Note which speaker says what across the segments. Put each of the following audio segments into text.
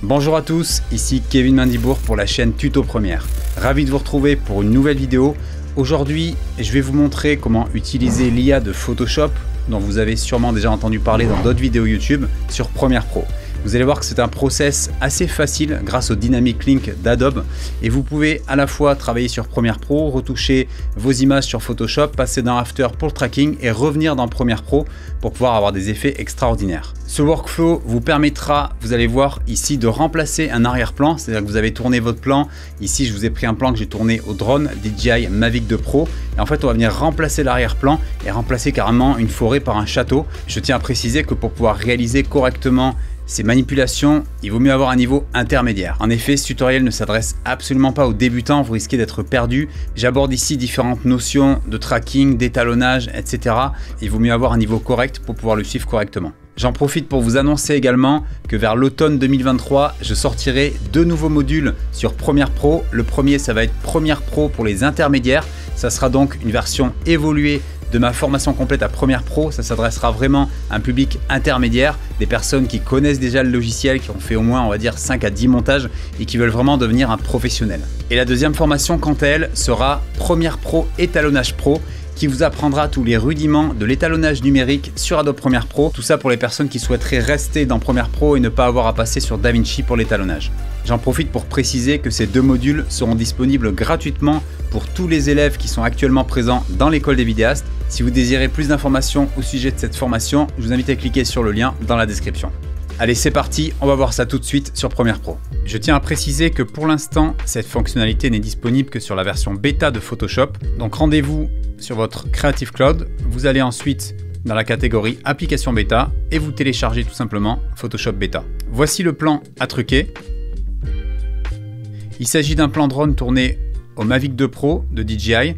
Speaker 1: Bonjour à tous, ici Kevin Mandibourg pour la chaîne Tuto Première. Ravi de vous retrouver pour une nouvelle vidéo. Aujourd'hui, je vais vous montrer comment utiliser l'IA de Photoshop, dont vous avez sûrement déjà entendu parler dans d'autres vidéos YouTube, sur Premiere Pro. Vous allez voir que c'est un process assez facile grâce au Dynamic Link d'Adobe et vous pouvez à la fois travailler sur Premiere Pro, retoucher vos images sur Photoshop, passer dans After pour le tracking et revenir dans Premiere Pro pour pouvoir avoir des effets extraordinaires. Ce workflow vous permettra, vous allez voir ici, de remplacer un arrière-plan, c'est-à-dire que vous avez tourné votre plan. Ici, je vous ai pris un plan que j'ai tourné au drone DJI Mavic 2 Pro et en fait, on va venir remplacer l'arrière-plan et remplacer carrément une forêt par un château. Je tiens à préciser que pour pouvoir réaliser correctement ces manipulations, il vaut mieux avoir un niveau intermédiaire. En effet, ce tutoriel ne s'adresse absolument pas aux débutants, vous risquez d'être perdu. J'aborde ici différentes notions de tracking, d'étalonnage, etc. Il vaut mieux avoir un niveau correct pour pouvoir le suivre correctement. J'en profite pour vous annoncer également que vers l'automne 2023, je sortirai deux nouveaux modules sur Premiere Pro. Le premier, ça va être Premiere Pro pour les intermédiaires. Ça sera donc une version évoluée de ma formation complète à Premiere Pro. Ça s'adressera vraiment à un public intermédiaire, des personnes qui connaissent déjà le logiciel, qui ont fait au moins, on va dire, 5 à 10 montages et qui veulent vraiment devenir un professionnel. Et la deuxième formation, quant à elle, sera Premiere Pro Étalonnage Pro, qui vous apprendra tous les rudiments de l'étalonnage numérique sur Adobe Premiere Pro. Tout ça pour les personnes qui souhaiteraient rester dans Premiere Pro et ne pas avoir à passer sur DaVinci pour l'étalonnage. J'en profite pour préciser que ces deux modules seront disponibles gratuitement pour tous les élèves qui sont actuellement présents dans l'école des vidéastes. Si vous désirez plus d'informations au sujet de cette formation, je vous invite à cliquer sur le lien dans la description. Allez, c'est parti, on va voir ça tout de suite sur Premiere Pro. Je tiens à préciser que pour l'instant, cette fonctionnalité n'est disponible que sur la version bêta de Photoshop. Donc rendez-vous sur votre Creative Cloud. Vous allez ensuite dans la catégorie Application bêta et vous téléchargez tout simplement Photoshop bêta. Voici le plan à truquer. Il s'agit d'un plan drone tourné au Mavic 2 Pro de DJI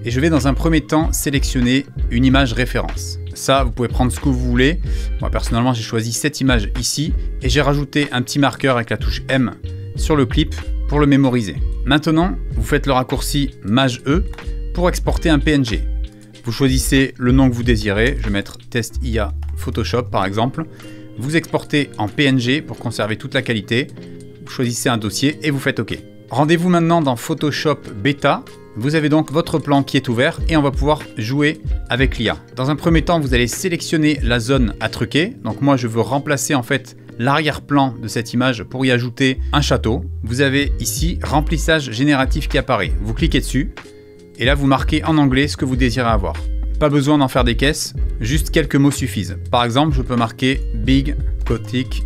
Speaker 1: et je vais dans un premier temps sélectionner une image référence. Ça, vous pouvez prendre ce que vous voulez. Moi, personnellement, j'ai choisi cette image ici et j'ai rajouté un petit marqueur avec la touche M sur le clip pour le mémoriser. Maintenant, vous faites le raccourci Maj-E pour exporter un PNG. Vous choisissez le nom que vous désirez. Je vais mettre Test IA Photoshop par exemple. Vous exportez en PNG pour conserver toute la qualité. Vous choisissez un dossier et vous faites OK. Rendez-vous maintenant dans Photoshop Beta. Vous avez donc votre plan qui est ouvert et on va pouvoir jouer avec l'IA. Dans un premier temps, vous allez sélectionner la zone à truquer. Donc moi, je veux remplacer en fait l'arrière-plan de cette image pour y ajouter un château. Vous avez ici remplissage génératif qui apparaît. Vous cliquez dessus et là, vous marquez en anglais ce que vous désirez avoir. Pas besoin d'en faire des caisses, juste quelques mots suffisent. Par exemple, je peux marquer Big Gothic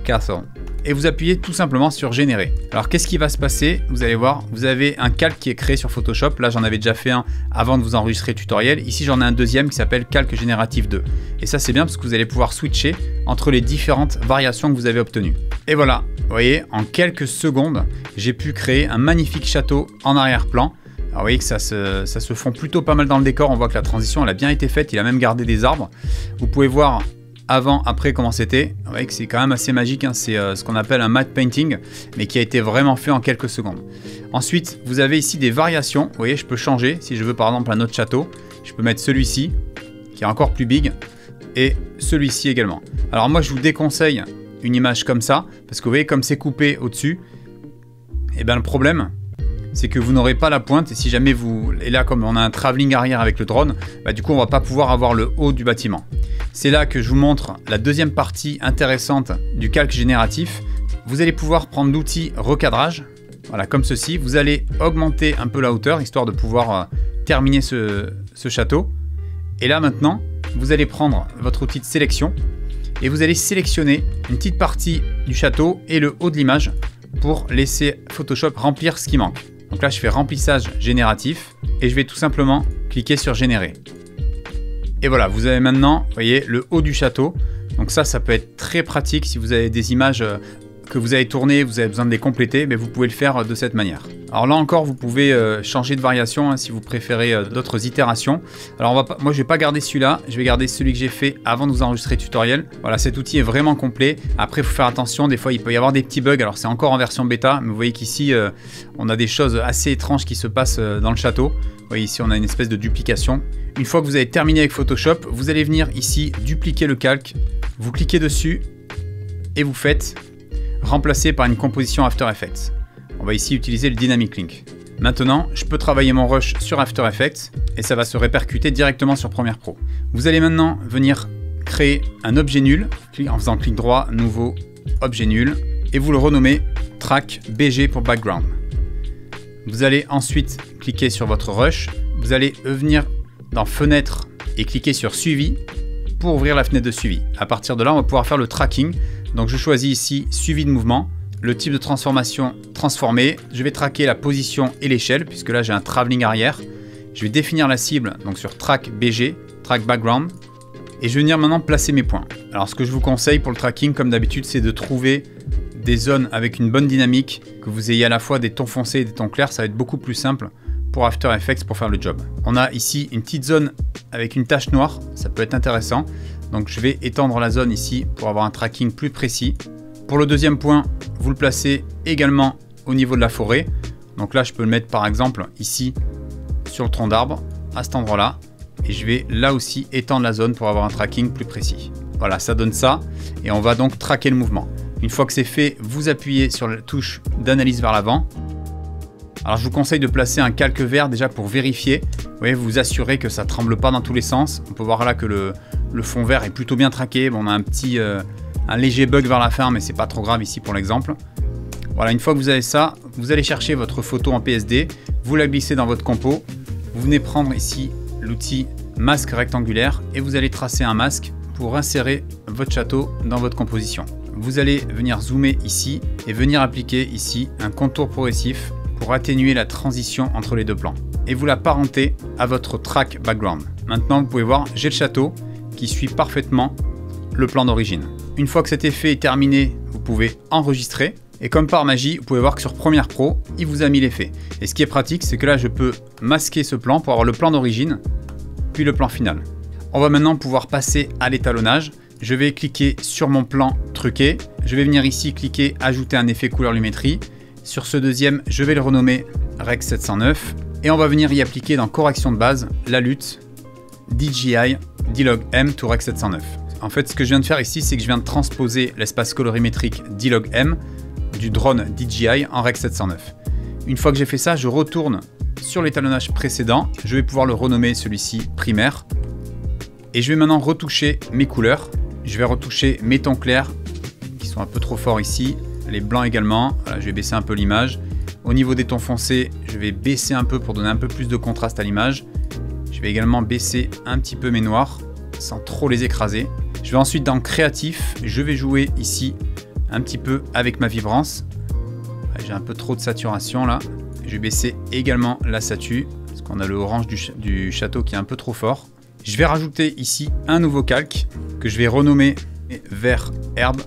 Speaker 1: Castle. Et vous appuyez tout simplement sur générer. Alors qu'est-ce qui va se passer? Vous allez voir, vous avez un calque qui est créé sur Photoshop. Là, j'en avais déjà fait un avant de vous enregistrer le tutoriel. Ici, j'en ai un deuxième qui s'appelle Calque Génératif 2. Et ça, c'est bien parce que vous allez pouvoir switcher entre les différentes variations que vous avez obtenues. Et voilà, vous voyez, en quelques secondes, j'ai pu créer un magnifique château en arrière-plan. Alors vous voyez que ça se fond plutôt pas mal dans le décor. On voit que la transition, elle a bien été faite. Il a même gardé des arbres. Vous pouvez voir avant, après, comment c'était. Vous voyez que c'est quand même assez magique, hein. C'est ce qu'on appelle un matte painting, mais qui a été vraiment fait en quelques secondes. Ensuite, vous avez ici des variations. Vous voyez, je peux changer. Si je veux par exemple un autre château, je peux mettre celui-ci, qui est encore plus big, et celui-ci également. Alors moi, je vous déconseille une image comme ça, parce que vous voyez comme c'est coupé au-dessus, et bien le problème, c'est que vous n'aurez pas la pointe, et si jamais vous... Et là, comme on a un travelling arrière avec le drone, bah, du coup, on va pas pouvoir avoir le haut du bâtiment. C'est là que je vous montre la deuxième partie intéressante du calque génératif. Vous allez pouvoir prendre l'outil recadrage, voilà, comme ceci. Vous allez augmenter un peu la hauteur, histoire de pouvoir terminer ce château. Et là, maintenant, vous allez prendre votre outil de sélection, et vous allez sélectionner une petite partie du château et le haut de l'image pour laisser Photoshop remplir ce qui manque. Donc là, je fais remplissage génératif et je vais tout simplement cliquer sur générer. Et voilà, vous avez maintenant, vous voyez, le haut du château. Donc ça peut être très pratique si vous avez des images que vous avez tournées, vous avez besoin de les compléter, mais vous pouvez le faire de cette manière. Alors là encore, vous pouvez changer de variation hein, si vous préférez d'autres itérations. Alors moi, je vais pas garder celui-là, je vais garder celui que j'ai fait avant de vous enregistrer le tutoriel. Voilà, cet outil est vraiment complet. Après, il faut faire attention, des fois, il peut y avoir des petits bugs. Alors c'est encore en version bêta, mais vous voyez qu'ici, on a des choses assez étranges qui se passent dans le château. Vous voyez ici, on a une espèce de duplication. Une fois que vous avez terminé avec Photoshop, vous allez venir ici, dupliquer le calque, vous cliquez dessus et vous faites remplacé par une composition After Effects. On va ici utiliser le Dynamic Link. Maintenant, je peux travailler mon rush sur After Effects et ça va se répercuter directement sur Premiere Pro. Vous allez maintenant venir créer un objet nul en faisant clic droit, nouveau, objet nul, et vous le renommez Track BG pour Background. Vous allez ensuite cliquer sur votre rush, vous allez venir dans Fenêtre et cliquer sur Suivi pour ouvrir la fenêtre de suivi. À partir de là, on va pouvoir faire le tracking. Donc je choisis ici Suivi de mouvement, le type de transformation transformé. Je vais traquer la position et l'échelle puisque là j'ai un travelling arrière. Je vais définir la cible donc sur Track BG, Track Background. Et je vais venir maintenant placer mes points. Alors ce que je vous conseille pour le tracking comme d'habitude c'est de trouver des zones avec une bonne dynamique, que vous ayez à la fois des tons foncés et des tons clairs, ça va être beaucoup plus simple pour After Effects pour faire le job. On a ici une petite zone avec une tache noire, ça peut être intéressant. Donc je vais étendre la zone ici pour avoir un tracking plus précis. Pour le deuxième point, vous le placez également au niveau de la forêt. Donc là je peux le mettre par exemple ici sur le tronc d'arbre, à cet endroit-là. Et je vais là aussi étendre la zone pour avoir un tracking plus précis. Voilà, ça donne ça. Et on va donc traquer le mouvement. Une fois que c'est fait, vous appuyez sur la touche d'analyse vers l'avant. Alors je vous conseille de placer un calque vert déjà pour vérifier. Vous voyez, vous assurez que ça ne tremble pas dans tous les sens. On peut voir là que le fond vert est plutôt bien traqué. Bon, on a un léger bug vers la fin, mais c'est pas trop grave ici pour l'exemple. Voilà, une fois que vous avez ça, vous allez chercher votre photo en PSD. Vous la glissez dans votre compo. Vous venez prendre ici l'outil masque rectangulaire et vous allez tracer un masque pour insérer votre château dans votre composition. Vous allez venir zoomer ici et venir appliquer ici un contour progressif pour atténuer la transition entre les deux plans. Et vous l'apparentez à votre track background. Maintenant, vous pouvez voir, j'ai le château qui suit parfaitement le plan d'origine. Une fois que cet effet est terminé, vous pouvez enregistrer. Et comme par magie, vous pouvez voir que sur Premiere Pro, il vous a mis l'effet. Et ce qui est pratique, c'est que là, je peux masquer ce plan pour avoir le plan d'origine, puis le plan final. On va maintenant pouvoir passer à l'étalonnage. Je vais cliquer sur mon plan truqué. Je vais venir ici cliquer ajouter un effet couleur lumétrie. Sur ce deuxième, je vais le renommer Rec 709. Et on va venir y appliquer dans correction de base la lutte DJI D-Log M to Rec 709. En fait, ce que je viens de faire ici, c'est que je viens de transposer l'espace colorimétrique D-Log M du drone DJI en Rec 709. Une fois que j'ai fait ça, je retourne sur l'étalonnage précédent. Je vais pouvoir le renommer celui-ci primaire. Et je vais maintenant retoucher mes couleurs. Je vais retoucher mes tons clairs qui sont un peu trop forts ici. Les blancs également. Voilà, je vais baisser un peu l'image. Au niveau des tons foncés, je vais baisser un peu pour donner un peu plus de contraste à l'image. Je vais également baisser un petit peu mes noirs sans trop les écraser. Je vais ensuite dans créatif. Je vais jouer ici un petit peu avec ma vibrance. J'ai un peu trop de saturation là. Je vais baisser également la satu parce qu'on a le orange du château qui est un peu trop fort. Je vais rajouter ici un nouveau calque que je vais renommer vert herbe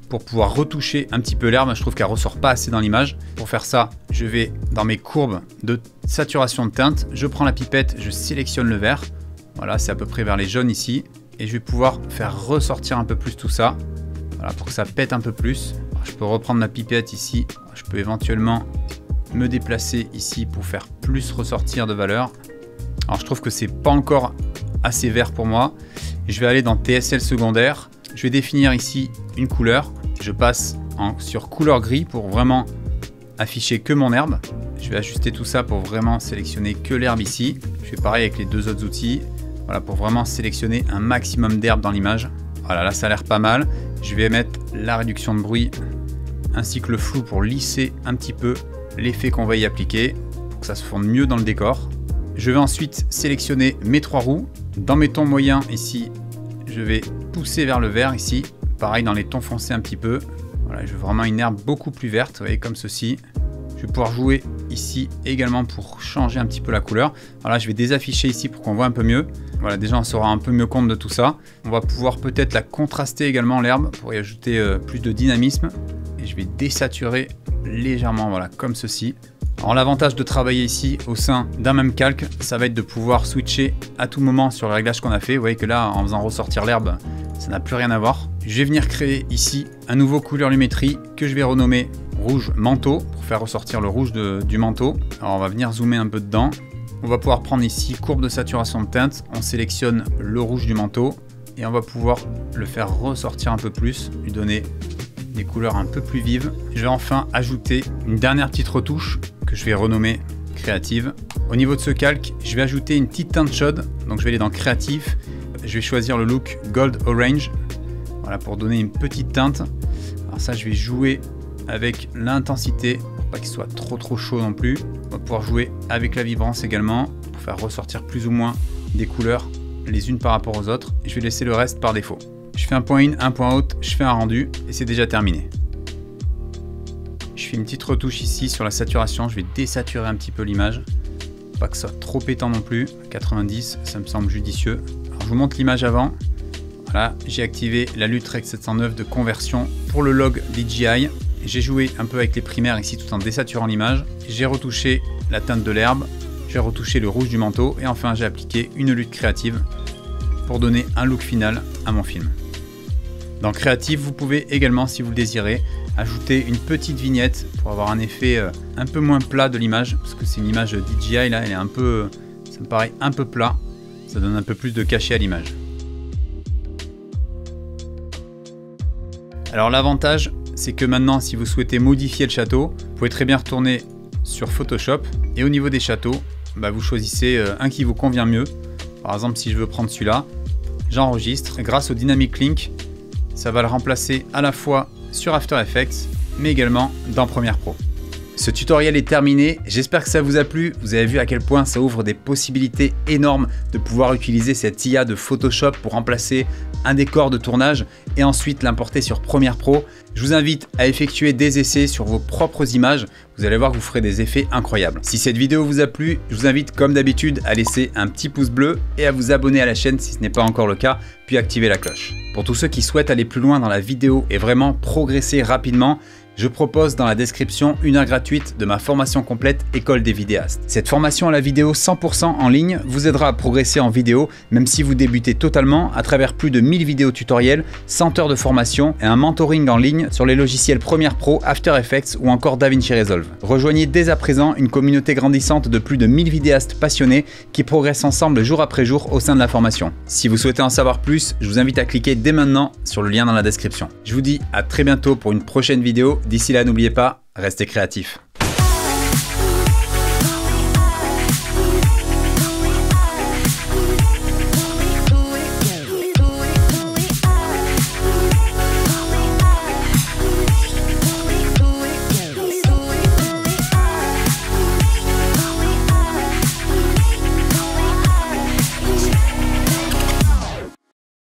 Speaker 1: pour pouvoir retoucher un petit peu l'herbe. Je trouve qu'elle ressort pas assez dans l'image. Pour faire ça, je vais dans mes courbes de saturation de teinte. Je prends la pipette, je sélectionne le vert. Voilà, c'est à peu près vers les jaunes ici. Et je vais pouvoir faire ressortir un peu plus tout ça. Voilà, pour que ça pète un peu plus. Je peux reprendre la pipette ici. Je peux éventuellement me déplacer ici pour faire plus ressortir de valeur. Alors je trouve que c'est pas encore assez vert pour moi. Je vais aller dans TSL secondaire. Je vais définir ici une couleur. Je passe sur couleur gris pour vraiment afficher que mon herbe. Je vais ajuster tout ça pour vraiment sélectionner que l'herbe ici. Je fais pareil avec les deux autres outils. Voilà, pour vraiment sélectionner un maximum d'herbe dans l'image. Voilà, là ça a l'air pas mal. Je vais mettre la réduction de bruit ainsi que le flou pour lisser un petit peu l'effet qu'on va y appliquer pour que ça se fonde mieux dans le décor. Je vais ensuite sélectionner mes trois roues. Dans mes tons moyens ici, je vais pousser vers le vert ici. Pareil dans les tons foncés un petit peu. Voilà, je veux vraiment une herbe beaucoup plus verte, vous voyez, comme ceci. Je vais pouvoir jouer ici également pour changer un petit peu la couleur. Voilà, je vais désafficher ici pour qu'on voit un peu mieux. Voilà, déjà on se rend un peu mieux compte de tout ça. On va pouvoir peut-être la contraster également l'herbe pour y ajouter plus de dynamisme. Et je vais désaturer légèrement, voilà, comme ceci. Alors l'avantage de travailler ici au sein d'un même calque, ça va être de pouvoir switcher à tout moment sur le réglage qu'on a fait. Vous voyez que là, en faisant ressortir l'herbe, ça n'a plus rien à voir. Je vais venir créer ici un nouveau couleur lumétrie que je vais renommer rouge manteau pour faire ressortir le rouge du manteau. Alors on va venir zoomer un peu dedans. On va pouvoir prendre ici courbe de saturation de teinte. On sélectionne le rouge du manteau et on va pouvoir le faire ressortir un peu plus, lui donner des couleurs un peu plus vives. Je vais enfin ajouter une dernière petite retouche que je vais renommer créative. Au niveau de ce calque, je vais ajouter une petite teinte chaude, donc je vais aller dans créatif. Je vais choisir le look Gold Orange, voilà, pour donner une petite teinte. Alors ça, je vais jouer avec l'intensité, pour pas qu'il soit trop chaud non plus. On va pouvoir jouer avec la vibrance également, pour faire ressortir plus ou moins des couleurs les unes par rapport aux autres. Et je vais laisser le reste par défaut. Je fais un point in, un point out, je fais un rendu, et c'est déjà terminé. Je fais une petite retouche ici sur la saturation, je vais désaturer un petit peu l'image. Pas que ça soit trop pétant non plus, 90, ça me semble judicieux. Alors je vous montre l'image avant. Voilà, j'ai activé la Lutrex 709 de conversion pour le log DJI. J'ai joué un peu avec les primaires ici tout en désaturant l'image. J'ai retouché la teinte de l'herbe, j'ai retouché le rouge du manteau et enfin j'ai appliqué une lutte créative pour donner un look final à mon film. Dans Créative, vous pouvez également, si vous le désirez, ajouter une petite vignette pour avoir un effet un peu moins plat de l'image, parce que c'est une image DJI là, elle est un peu, ça me paraît un peu plat, ça donne un peu plus de cachet à l'image. Alors l'avantage, c'est que maintenant, si vous souhaitez modifier le château, vous pouvez très bien retourner sur Photoshop et au niveau des châteaux, vous choisissez un qui vous convient mieux. Par exemple, si je veux prendre celui-là, j'enregistre. Grâce au Dynamic Link, ça va le remplacer à la fois sur After Effects, mais également dans Premiere Pro. Ce tutoriel est terminé, j'espère que ça vous a plu. Vous avez vu à quel point ça ouvre des possibilités énormes de pouvoir utiliser cette IA de Photoshop pour remplacer un décor de tournage et ensuite l'importer sur Premiere Pro. Je vous invite à effectuer des essais sur vos propres images. Vous allez voir que vous ferez des effets incroyables. Si cette vidéo vous a plu, je vous invite comme d'habitude à laisser un petit pouce bleu et à vous abonner à la chaîne si ce n'est pas encore le cas, puis activer la cloche. Pour tous ceux qui souhaitent aller plus loin dans la vidéo et vraiment progresser rapidement, je propose dans la description une heure gratuite de ma formation complète École des vidéastes. Cette formation à la vidéo 100% en ligne vous aidera à progresser en vidéo, même si vous débutez totalement à travers plus de 1000 vidéos tutoriels, 100 heures de formation et un mentoring en ligne sur les logiciels Premiere Pro, After Effects ou encore DaVinci Resolve. Rejoignez dès à présent une communauté grandissante de plus de 1000 vidéastes passionnés qui progressent ensemble jour après jour au sein de la formation. Si vous souhaitez en savoir plus, je vous invite à cliquer dès maintenant sur le lien dans la description. Je vous dis à très bientôt pour une prochaine vidéo. D'ici là, n'oubliez pas, restez créatifs.